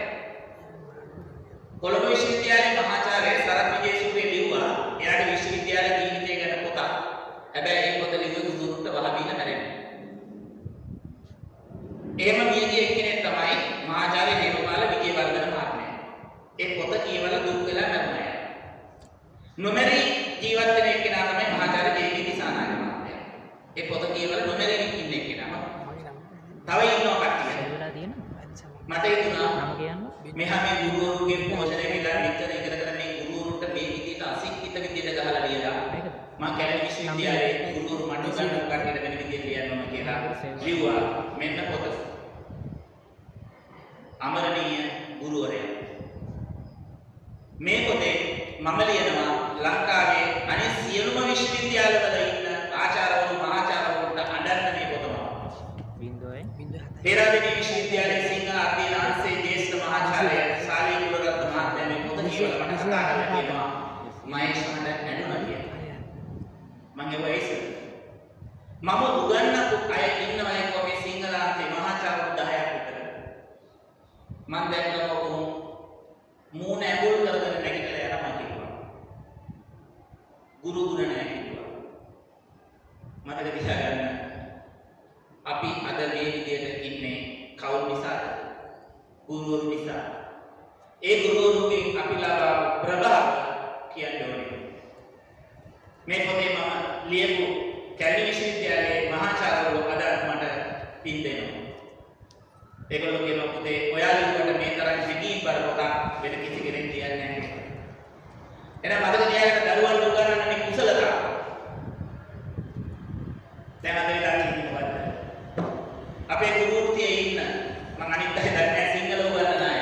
ගිය කෙනෙක් තමයි මහාචාර්ය හේමපාල විජේවර්ධන මහත්මයා. ඒ පොත කියවලා දුක් වෙලා මැරුණා. නොමරි ජීවත් වෙන එක්කෙනා තමයි මහාචාර්ය ජේ.පී. දිසානායක මහත්මයා. ඒ පොත කියවලා නොමරි ඉන්න එක්කෙනා. තව ඉන්නවා කට්ටිය. මට හිතුණා නම කියන්න. මෙහා මේ ගුරුවරුගේ පෝෂණය වෙලා විතර ඉගෙනගෙන මේ ගුරුවරුන්ට මේ විදිහට අසික්කිත විදිහට ගහලා ලියලා මම කැලණි විශ්වවිද්‍යාලයේ ගුරුවරු මට උගන්වපු කට්ටියට වෙන විදිහට ලියන්න ඕන කියලා ලිව්වා. මෙන්න පොත. අමරණීය ගුරුවරයා. මේ පොතේ මම ලියනවා ලංකාවේ අනිත් සියලුම විශ්වවිද්‍යාලවල ඉන්න ආචාර්යවරු මහාචාර්යවරුන්ට අඬන්න මේ පොතම. පෙරදින විශ්වවිද්‍යාලයේ සිංහල අධ්‍යයන අංශයේ ජ්‍යෙෂ්ඨ මහාචාර්ය සාලී කුලරත්න මහත්මයා මේ පොත කියවලා මට කතා කරලා කියනවා මහේෂ් මහට ඇඬුණා කියලා. මම ඒවයිස මම උගන්වපු අය ඉන්නවා එක්ක මේ සිංහල අංශයේ මහාචාර්යවරු 10ක් විතර. මම දැක්කම මූණ ඇඹුල් කරගෙන නැගිටලා යනවා කිව්වා. ගුරු ගුණ නැහැ කිව්වා. මතක තියාගන්න අපි අද මේ විදියට ඉන්නේ කවුරු නිසාද? ගුරුවරු නිසා. ඒ ගුරුවරුන්ගේ අපි ලබා ප්‍රභාව කියන්න ඕනේ. මේ පොතේ මම ලියපු කැලණි විශ්වවිද්‍යාලයේ මහාචාර්යවරු අද මට පින් දෙනවා. ඒගොල්ලෝ කියනවා පුතේ ඔයාලට මේ තරම් පිටින්බර පොතක් වෙන කිසි කෙනෙක් කියන්නේ නැහැ. එහෙනම් මතක තියාගන්න දරුවන් උගන්වන්න මේ කුසලතාව. දැන් අද වෙලා තියෙනවා. අපේ ගුරුවරුතියේ ඉන්න මම අනිත් අය දන්නේ සිංහල උගන්වන අය.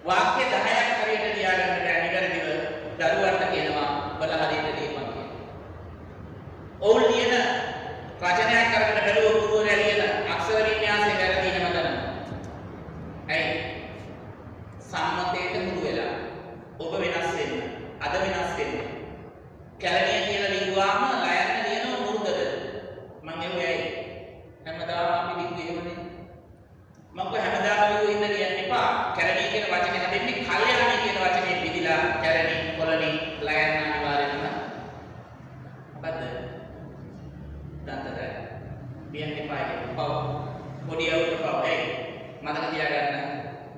වාක්‍ය 10ක් හරියට ලියාගන්න බැහැ නිවැරදිව දරුවන්ට කියනවා බල හරියට ලියපන් කියලා. ඔවුන් ලියන රචනයක් කරගෙන බැලුව ගුරුවරයා ලියන අක්ෂර වින්‍යාසය වැරදි හැමතැනම. ඇයි? සම්මතයට හුරු වෙලා ඔබ වෙනස් වෙන්න. අද වෙනස් වෙන්න. කැලණිය කියලා ලියුවාම ලයන්න ලියන මුරුදද? මම එන්නේ හැමදාම අපි ලිව්වේ එහෙමනේ. මම කොහේ හැමදාම ලිව්වේ ඉන්න ලියන්න එපා. කැලණිය කියන වචනේ හැදෙන්නේ කල්යාණී කියන වචනේ පිළිලා කැලණි කොළණි ලයන්න අනිවාර්යෙන්ම. මොකද්ද? දන්තද? ලියන්න එපා ඒක. පව. පොඩි අවුල පව. ඒ මතක තියාගන්න.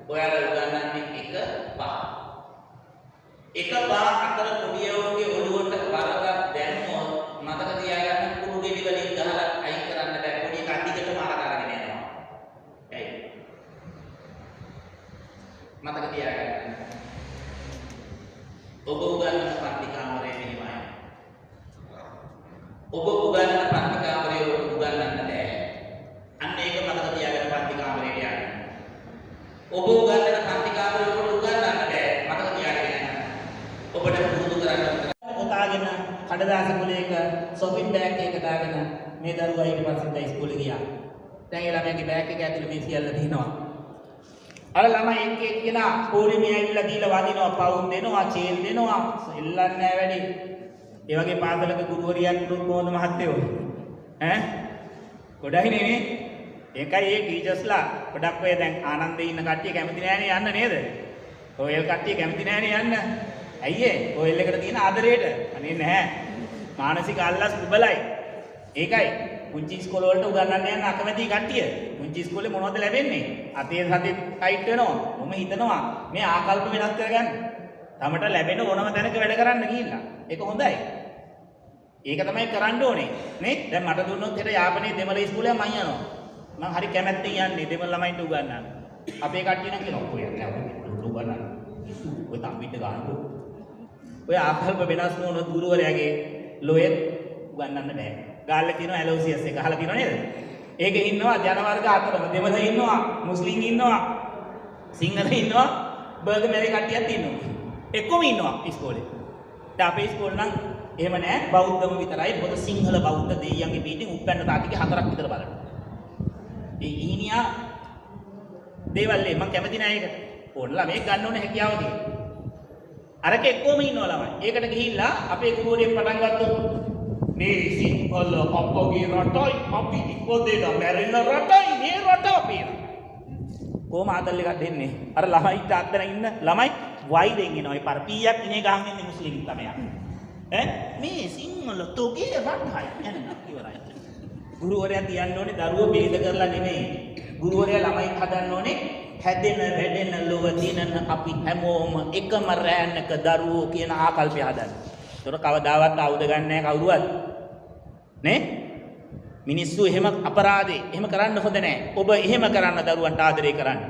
ඔයාලා උගන්වන්නේ එක පහ අතර පොඩි අවුලගේ ඔළුවට වරදක් දැම්මොත් මතක තියාගන්න කුණු ගෙඩි වලින් ගහලා අයින් කරන්න බෑ. පොඩි කඩියකට මාර කරගෙන යනවා. ඇයි? මතක තියාගන්න. ඔබ උගන්වන පන්ති කාමරේ මෙහෙමයි. ඔබ උගන්වන පන්ති කාමරේ උගන්වන්න බෑ. අන්න ඒක මතක තියාගන්න පන්ති කාමරේට යන්න. ඔබ උගන්වන පන්ති කාමරේ උගන්වන්න බෑ. මතක තියාගන්න. ඔබට පුරුදු කරගන්න. පොතාගෙන කඩදාසි කුලයක shopping bag එක දාගෙන මේ දරුවා ඊට පස්සේ ඉස්කෝලේ ගියා. දැන් ඒ ළමයාගේ බෑග් එක ඇතුලේ මේ සියල්ල තියෙනවා. අර ළමයි එක්කේ කියන පොලිමේ ඇවිල්ලා දීලා වදිනවා, පවුන් දෙනවා, චේල් දෙනවා, එල්ලන්නේ නැහැ වැඩි. ඒ වගේ පාසලක ගුරුවරියක් කොහොමද මහත්තයෝ? ඈ? ගොඩයි නෙමෙයි. ඒකයි ඒ ටීචර්ස්ලා ගොඩක් ඔය දැන් ආනන්දේ ඉන්න කට්ටිය කැමති නෑනේ යන්න නේද? ඔයල් කට්ටිය කැමති නෑනේ යන්න. ඇයි ඒ? ඔයල් එකට තියෙන ආදරේට. අනේ නැහැ. මානසික අල්ලස් දුබලයි. ඒකයි පුංචි ඉස්කෝල වලට උගන්වන්න යන අකමැති කට්ටිය. පුංචි ඉස්කෝලේ මොනවද ලැබෙන්නේ? අතේ සතේ ටයිට් වෙනවා. මම හිතනවා මේ ආකල්ප වෙනස් කරගන්න. තමට ලැබෙන ඕනම තැනක වැඩ කරන්න ගිහිල්ලා. ඒක හොඳයි. ඒක තමයි කරන්න ඕනේ. නේ? දැන් මට දුන්නොත් හෙට යාපනයේ දෙමළ ඉස්කෝලේ මම යනවා. මම හරි කැමැත්තෙන් යන්නේ දෙමළ ළමයින්ට උගන්වන්න. අපේ කට්ටිය නම් කියනවා ඔය යන්නේ උගන්වන්න. ඔය තම්බිට ගන්නකො. ඔය ආකල්ප වෙනස් නොවන ගුරුවරයාගේ ලෝයෙත් උගන්වන්න බෑ. ගාල්ලේ තියෙනවා ඇලෝසියස් එක අහලා තියෙනව නේද? ඒකේ ඉන්නවා ජන වර්ග අතරම දෙමළ ඉන්නවා, මුස්ලිම් ඉන්නවා, සිංහල ඉන්නවා, බර්ගමැරි කට්ටියක් ඉන්නවා. එක්කම ඉන්නවා ඉස්කෝලේ. දැන් අපේ ඉස්කෝල නම් එහෙම නෑ බෞද්ධම විතරයි. මොකද සිංහල බෞද්ධ දෙයියන්ගේ පිටින් උපැන්න තාටිගේ 4ක් විතර බලන්න. ඒ ඊනියා දේවල් මම කැමති නෑ ඒකට. ඕනලා මේක ගන්න ඕනේ හැකියාව තියෙනවා. අරක එක්කම ඉන්නවා ළමයි. ඒකට ගිහිල්ලා අපේ ගුරුවරයෙක් පටන් ගත්තොත් මේ සිංහල අපගේ රටයි අපි ඉපදෙලා මැරෙන රටයි මේ රට අපේ. කොහොම ආදල් එකක් දෙන්නේ? අර ළමයිට අතන ඉන්න ළමයි වයිදෙන් එනවා. ඒ පරපීයක් ඉනේ ගහන් ඉන්නේ මුස්ලිම් ළමයා. ඈ මේ සිංහල තෝගේ රටයි. එන්න ඉවරයි. ගුරුවරයා තියන්න ඕනේ දරුවෝ බේද කරලා නෙමෙයි. ගුරුවරයා ළමයි හදන්න ඕනේ හැදෙන වැඩෙන ලොව දිනන අපි හැමෝම එකම රෑනක දරුවෝ කියන ආකල්පය හදන්න. ඒතර කවදාවත් ආයුධ ගන්න නැහැ කවුරුවත්. නේ? මිනිස්සු එහෙම අපරාධේ එහෙම කරන්න හොඳ නැහැ. ඔබ එහෙම කරන්න දරුවන්ට ආදරේ කරන්න.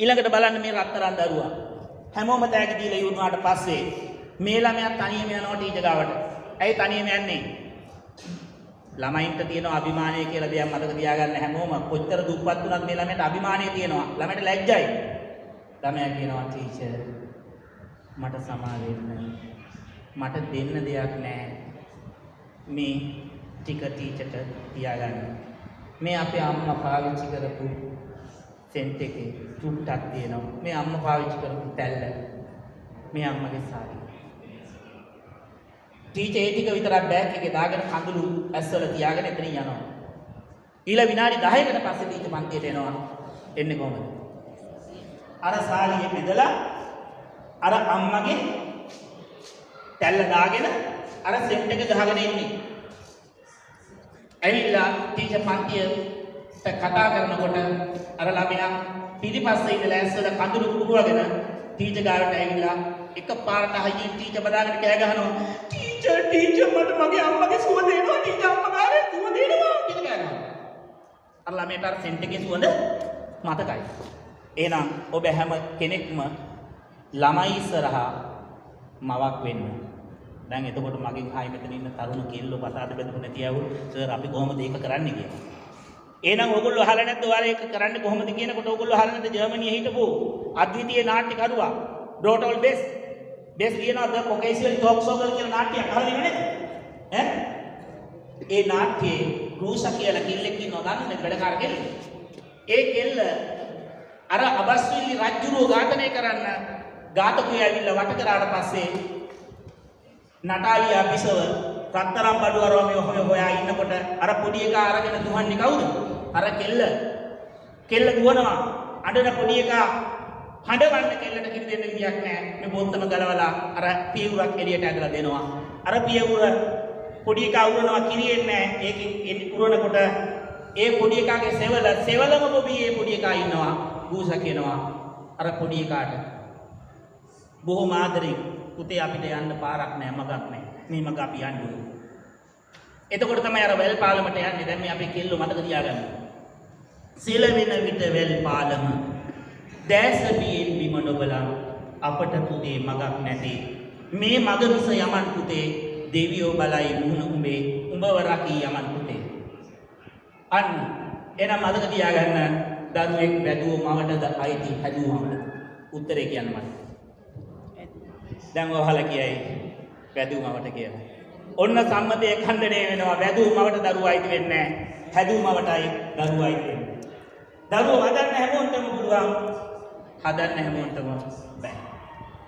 ඊළඟට බලන්න මේ රත්තරන් දරුවා. හැමෝම තෑගි දීලා ඉවරනාට පස්සේ මේ ළමයා තනියම යනවා ටීචර් ගාවට. ඇයි තනියම යන්නේ? ළමයින්ට තියෙන අභිමානය කියලා දෙයක් මතක තියාගන්න හැමෝම කොච්චර දුප්පත් වුණත් මේ ළමයට අභිමානය තියෙනවා. ළමයට ලැජ්ජයි. ළමයා කියනවා ටීචර් මට සමා වෙන්න. මට දෙන්න දෙයක් නැහැ. මේ ටික ටීචර්ට තියාගන්න. මේ අපේ අම්මා පාවිච්චි කරපු සෙන්ට් එකේ චුට්ටක් තියෙනවා. මේ අම්මා පාවිච්චි කරපු තැල්ල. මේ අම්මගේ සාරිය. ටීචර් ඒ ටික විතරක් බෑග් එකේ දාගෙන කඳුළු ඇස්වල තියාගෙන එතනින් යනවා. ඊළ විනාඩි 10කට පස්සේ ටීචර් පන්තියට එනවා. එන්නේ කොහමද? අර සාරියේ බෙදලා අර අම්මගේ තැල්ල දාගෙන අර සෙට් එක ගහගෙන ඉන්නේ. ඇවිල්ලා ටීචර් පන්තියට කතා කරනකොට අර ළමයා පිටිපස්සේ ඉඳලා ඇස්වල කඳුළු කුරුවගෙන ටීචර් ගාවට ඇවිල්ලා එකපාරට හයියෙන් ටීචර් බදාගෙන කෑ ගහනවා. ටීචර් මට මගේ අම්මගේ සුවඳ එනවා. ටීචර් අම්මගේ සුවඳ එනවා කියලා කෑ ගහනවා. අර ළමයට අර සෙන්ට් එකේ සුවඳ මතකයි. එහෙනම් ඔබ හැම කෙනෙක්ම ළමයි ඉස්සරහා මවක් වෙන්න. දැන් එතකොට මගෙන් ආයි මෙතන ඉන්න තරුණ කෙල්ලෝ පතාද බෙදපු නැති අය සර් අපි කොහොමද ඒක කරන්නේ කියලා. එහෙනම් ඔයගොල්ලෝ අහලා නැද්ද ඔයාලා ඒක කරන්නේ කොහොමද කියනකොට ඔයගොල්ලෝ අහලා නැද්ද ජර්මනියේ හිටපු අද්විතීය නාට්‍යකරුවා ඩෝටෝල් බෙස් ලියනවා ද කොකේසියල් ටොක් සෝගල් කියන නාට්‍යයක් අහලා ඉන්නේ ඈ ඒ නාට්‍යයේ රූසා කියලා කෙල්ලෙක් ඉන්නවා දන්නේ වැඩකාර කෙල්ල. ඒ කෙල්ල අර අබස්විලි රජුරෝ ඝාතනය කරන්න ඝාතකයෝ ඇවිල්ලා වට කරාට පස්සේ නටාලියා බිසව රත්තරන් බඩුවරම හොයා ඉන්නකොට අර පොඩි එකා අරගෙන දුවන්නේ කවුද? අර කෙල්ල දුවනවා. අඬන පොඩි එකා හඬවන්න කෙල්ලට කිරි දෙන්න විදියක් නැහැ. මේ බොත්තම ගලවලා අර පියවුරක් එළියට ඇදලා දෙනවා. අර පියවුර පොඩි එකා උරනවා කිරියෙන්නේ නැහැ. ඒකෙන් උරනකොට ඒ පොඩි එකාගේ සෙවලම බොබී ඒ පොඩි එකා ඉන්නවා. ගූසා කියනවා අර පොඩි එකාට බොහොම ආදරෙන් පුතේ අපිට යන්න පාරක් නැහැ මගක් නැහැ. මේ මග අපි යන්න ඕනේ. එතකොට තමයි අර වැල් පාලමට යන්නේ. දැන් මේ අපේ කෙල්ලෝ මතක තියාගන්න. සිලවෙන විට වැල් පාලම දැසපියෙන් බිම නොබලා අපට පුතේ මගක් නැති. මේ මග මිස යමන් පුතේ දෙවියෝ බලයි මුහුණ උඹේ උඹව රකී යමන් පුතේ. අන්න එනම් මතක තියාගන්න දරුවෙක් වැදුව මවටද අයිති හැදුවමද? උත්තරේ කියන්න මට. දැන් ඔයාලා කියයි වැදුව මවට කියලා. ඔන්න සම්මතයේ ඛණ්ඩණය වෙනවා. වැදුව මවට දරුවා අයිති වෙන්නේ නැහැ. හැදුව මවටයි දරුවා අයිති වෙන්නේ. දරුවෝ හදන්න හැමෝටම පුළුවන්. හදන්න හැමෝටම බෑ.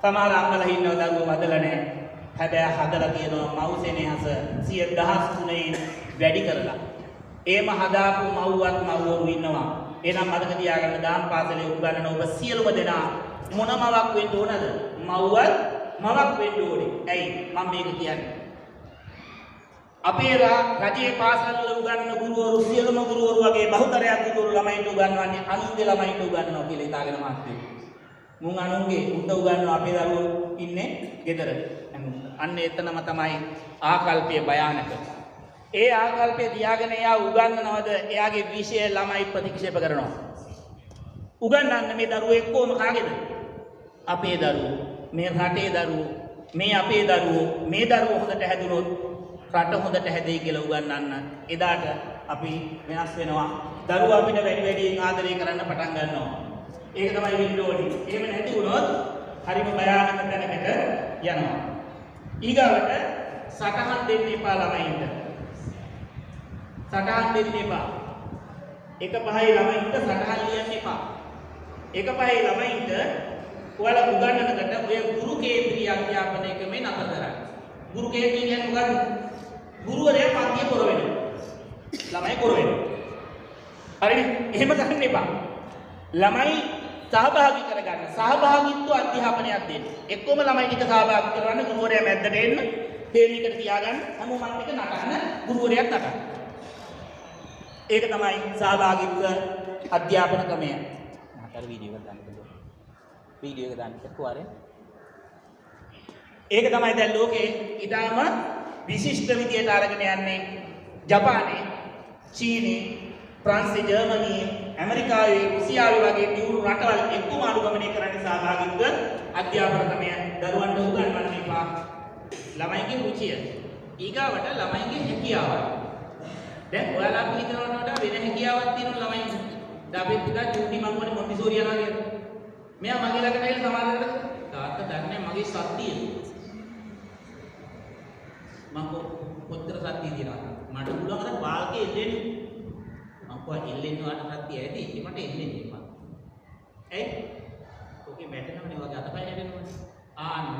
සමහර අම්මලා ඉන්නවා දරුවෝ හදලා නැහැ. හැබැයි හදලා තියෙනවා මව්සෙනෙහස 100,000 වැඩි කරලා. ඒම හදාපු මව්වත් මව්වරු ඉන්නවා. එහෙනම් මතක තියාගන්න දාම් පාසලේ උගන්වන ඔබ සියලුම දෙනා මොන මවක් වෙන්න ඕනද? මව්වත් මවක් වෙන්න ඕනේ. ඇයි මම මේක කියන්නේ? අපේ රජයේ පාසල් වල උගන්වන ගුරුවරු සියලුම ගුරුවරු වගේ බහුතරයක් ගුරුවරු ළමයින්ට උගන්වන්නේ අනුන්ගේ ළමයින්ට උගන්වනවා කියලා හිතාගෙන මාත්‍රි. මුන් අනුන්ගේ උන්ට උගන්වන අපේ දරුවෝ ඉන්නේ ගෙදර. අන්න එතනම තමයි ආකල්පය භයානක. ඒ ආකල්පය තියාගෙන එයා උගන්වනවද එයාගේ විෂය ළමයි ප්‍රතික්ෂේප කරනවා. උගන්වන්න මේ දරුවෝ එක්කෝම කාගේද? අපේ දරුවෝ, මේ රටේ දරුවෝ, මේ අපේ දරුවෝ, මේ දරුවෝ හොඳට හැදුනොත් රට හොඳට හැදෙයි කියලා උගන්වන්න. එදාට අපි වෙනස් වෙනවා. දරුවෝ අපිට වැඩි වැඩියෙන් ආදරය කරන්න පටන් ගන්නවා. ඒක තමයි වෙන්න ඕනේ. එහෙම නැති වුණොත් හරිම භයානක තැනකට යනවා. ඊගාවට සටහන් දෙන්න එපා ළමයින්ට. සටහන් දෙන්න එපා. එක පහේ ළමයින්ට සටහන් ලියන්න එපා. එක පහේ ළමයින්ට ඔයාලා උගන්වනකට ඔය ගුරු කේන්ද්‍රීය අධ්‍යාපනය ක්‍රමේ නතර කරන්න. ගුරු කේන්ද්‍රීය කියන්නේ මොකක්ද? ගුරුවරයා පන්තිය කර වෙනවා. ළමයි කර වෙනවා. හරිනේ? එහෙම කරන්න එපා. ළමයි සහභාගී කරගන්න. සහභාගීත්ව අධ්‍යාපනයක් දෙන්න. එක්කම ළමයි ටික සහභාගී කරවන්න ගුරුවරයා මැද්දට එන්න. තේරීකට තියාගන්න. හැමෝම එක නටන්න ගුරුවරයාත් නටන්න. ඒක තමයි සහභාගීත්ව අධ්‍යාපන ක්‍රමය. මහතර වීඩියෝ එක දාන්න පුළුවන්. වීඩියෝ එක දාන්න කොහොරේ? ඒක තමයි දැන් ලෝකේ ඊටාම විශිෂ්ට විදියට අරගෙන යන්නේ ජපානයේ, චීනයේ, ප්‍රංශයේ, ජර්මනියේ, ඇමරිකාවේ, රුසියාවේ වගේ දියුණු රටවල් එක්කම අනුගමනය කරන්නේ සහභාගීත්ව අධ්‍යාපන ක්‍රමය. දරුවන්ට උගන්වන්න එපා. ළමයිගේ රුචිය. ඊගාවට ළමයිගේ හැකියාව. දැන් ඔයාලා අපි හිතනවට වඩා වෙන හැකියාවක් තියෙන ළමයි. දැන් අපි ටිකක් චූටි මංගුවනේ මොන්ටිසෝරි යනවා කියලා. මෙයා මගේ ළඟට ඇවිල්ලා සමාදරට තාත්තා දන්නේ මගේ සත්‍යය. මම කොච්චර සත්‍යය තියනවද? මට පුළුවන් අර වාල්කේ එල්ලෙන්න. මම කොහේ එල්ලෙන්න වාට සත්‍යය ඇති. මට එල්ලෙන්න එපා. ඇයි? ඔකේ මැටෙනවනේ වගේ අතපය හැදෙනවා.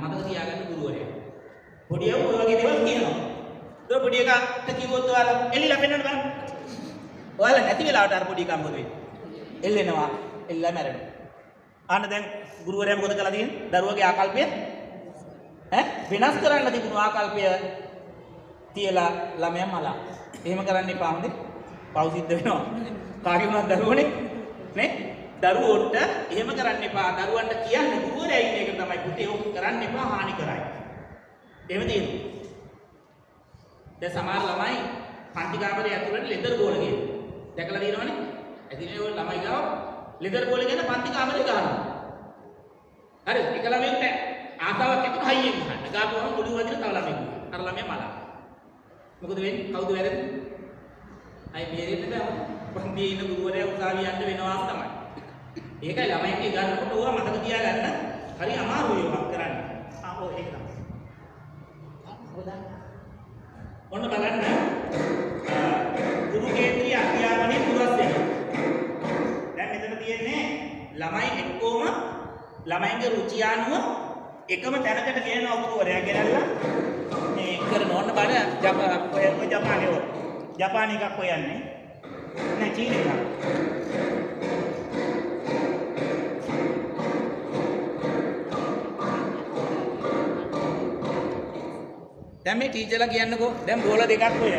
මතක තියාගන්න ගුරුවරයා. පොඩි අය ඔය වගේ දේවල් කියනවා. ඒක පොඩි එකාට කිව්වොත් ඔයාලා එල්ලලා පෙන්නන්න බලන්න. ඔයාලා නැති වෙලාවට අර පොඩි එකා මොකද වෙන්නේ? එල්ලෙනවා, එල්ලලා මැරෙනවා. අන්න දැන් ගුරුවරයා මොකද කළා තියෙන්නේ? දරුවගේ ආකල්පය වෙනස් කරන්න තිබුණු ආකල්පය තියලා ළමයා මලා. එහෙම කරන්න එපා හොඳේ. පව් සිද්ධ වෙනවා. කාගේ වුණත් දරුවනේ නේ? දරුවෝට එහෙම කරන්න එපා. දරුවන්ට කියන්නේ ගුරුවරයා ඉන්න එක තමයි පුතේ ඕක කරන්න එපා හානි කරයි. එහෙම තියෙනවා. දැන් සමහර ළමයි පන්ති කාමරේ ඇතුළට ලෙදර් බෝල ගේනවා. දැකලා තියෙනවනේ? ඇතිනේ ඔය ළමයි ගාව ලෙදර් බෝල ගෙන පන්ති කාමරේ ගහනවා. හරි එක ළමයෙක් ආසාවක් ඇතිව හයියෙන් ගහන්න. ගාපුවම මුළු වදින තව ළමයෙක්. අර ළමයා මලා. මොකද වෙන්නේ? කවුද වැරදි? අය බේරෙන්න බෑ. පන්තියේ ඉන්න ගුරුවරයා උසාවිය යන්න වෙනවා තමයි. ඒකයි ළමයින්ට ගන්නකොට ඕවා මතක තියාගන්න හරි අමාරුයි ඔක් කරන්න. ඔව් ඒක තමයි. ඔන්න බලන්න ගුරු කේන්ද්‍රීය අධ්‍යාපනයේ පුරස්තය. දැන් මෙතන තියෙන්නේ ළමයි එක්කම ළමයින්ගේ රුචිය අනුව එකම තැනකට ගේනවා ගුරුවරයා ගෙනල්ලා මේ කරන ඕන්න බලන්න ජපානයේ ජපාන එකක් හොයන්නේ නෑ චීන එකක්. දැන් මේ ටීචර්ලා කියන්නකෝ දැන් බෝල දෙකක් ඔය.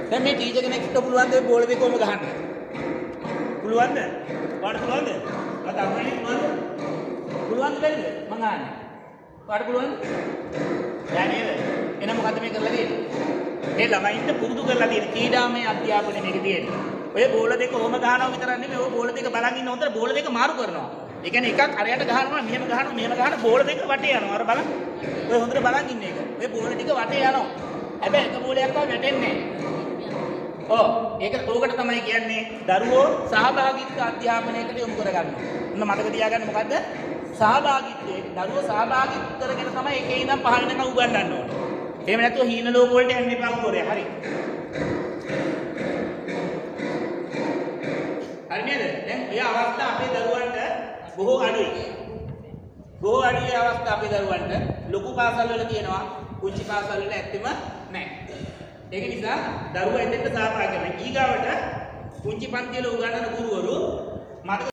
දැන් මේ ටීචර් කෙනෙක්ට පුළුවන් ද බෝල දෙක කොහොම ගහන්න? පුළුවන්ද? වාට පුළුවන්ද? අත අම්මනේ පුළුවන්ද? පුළුවන්ද බැරිද? මං අහන්නේ. වාට පුළුවන්ද? දැන් නේද? එහෙනම් මොකද්ද මේ කරලා තියෙන්නේ? මේ ළමයින්ට පුරුදු කරලා තියෙන ක්‍රීඩාමය අධ්‍යාපනය මේක තියෙන්නේ. ඔය බෝල දෙක කොහොම ගහනවා විතරක් නෙමෙයි ඔය බෝල දෙක බලන් ඉන්න හොඳට බෝල දෙක මාරු කරනවා. ඒ කියන්නේ එකක් අරයට ගහනවා මෙහෙම ගහන බෝල දෙක වටේ යනවා. අර බලන්න. ඔය හොඳට බලන් ඉන්න එක. ඔය බෝල ටික වටේ යනවා. හැබැයි එක බෝලයක්වත් වැටෙන්නේ නැහැ. ඔව් ඒක ඕකට තමයි කියන්නේ දරුවෝ සහභාගීත්ව අධ්‍යාපනයකට යොමු කරගන්නවා. ඔන්න මතක තියාගන්න මොකද්ද? සහභාගීත්වයේ දරුවෝ සහභාගීත්ව කරගෙන තමයි එකේ ඉඳන් පහ වෙනකම් උගන්වන්න ඕනේ. එහෙම නැතුව හීන ලෝක වලට යන්න එපා ගුරුවරයා. හරි. හරි නේද? දැන් ඔය අවස්ථා අපේ දරුවන්ට බොහෝ අඩුයි. බොහෝ අඩුයි අවස්ථා අපේ දරුවන්ට. ලොකු පාසල් වල තියෙනවා. කුංචි පාසල් වල ඇත්තෙම නැහැ. ඒක නිසා දරුවා එතෙන්ට සහභාගී වෙනවා. ඊගාවට කුංචි පන්ති වල උගන්වන ගුරුවරු මතක